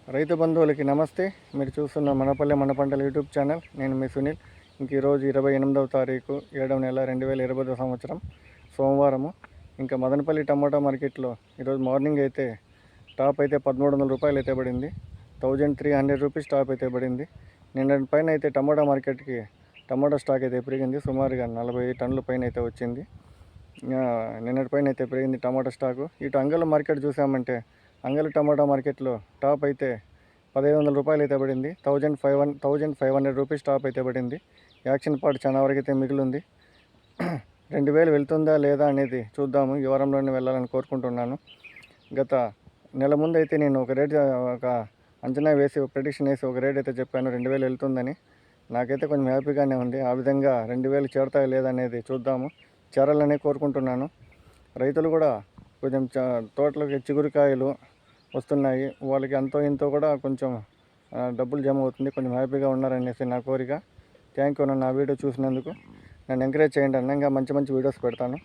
రైతు బంధువులకి నమస్తే. మీరు చూస్తున్న మనపల్లె మన పంటల యూట్యూబ్ ఛానల్. నేను మీ సునీల్. ఇంక ఈరోజు 28వ తారీఖు 7వ నెల 2020 సంవత్సరం సోమవారము. ఇంకా మదనపల్లి టమాటా మార్కెట్లో ఈరోజు మార్నింగ్ అయితే టాప్ అయితే 1300 రూపాయలు అయితే పడింది. 1300 రూపీస్ టాప్ అయితే పడింది. నిన్నటి పైన అయితే టమాటా మార్కెట్కి టమాటా స్టాక్ అయితే పెరిగింది. సుమారుగా 40 టన్నుల పైన అయితే వచ్చింది. నిన్నటి పైన అయితే పెరిగింది టమాటా స్టాకు. ఇటు అంగళ్ళ మార్కెట్ చూసామంటే అంగళ్ళ టమాటా మార్కెట్లో టాప్ అయితే 1500 రూపాయలు అయితే పడింది. 1500 రూపీస్ టాప్ అయితే పడింది. యాక్షన్ పార్ట్ చాలా వరకు అయితే మిగిలింది. 2000 వెళ్తుందా లేదా అనేది చూద్దాము. ఈ వారంలోనే వెళ్ళాలని కోరుకుంటున్నాను. గత నెల ముందు అయితే నేను ఒక అంచనా వేసి ప్రెడిక్షన్ వేసి ఒక రేట్ అయితే చెప్పాను, 2000 వెళ్తుందని. నాకైతే కొంచెం హ్యాపీగానే ఉంది. ఆ విధంగా 2000 చేరుతాయా లేదనేది చూద్దాము. చేరాలనే కోరుకుంటున్నాను. రైతులు కూడా కొంచెం తోటలకి చిగురుకాయలు వస్తున్నాయి, వాళ్ళకి అంతో ఇంతో కూడా కొంచెం డబ్బులు జమ అవుతుంది, కొంచెం హ్యాపీగా ఉన్నారనేసి నా కోరిక. Thank you. నన్ను ఆ వీడియో చూసినందుకు నన్ను ఎంకరేజ్ చేయండి అన్న. ఇంకా మంచి మంచి వీడియోస్ పెడతాను.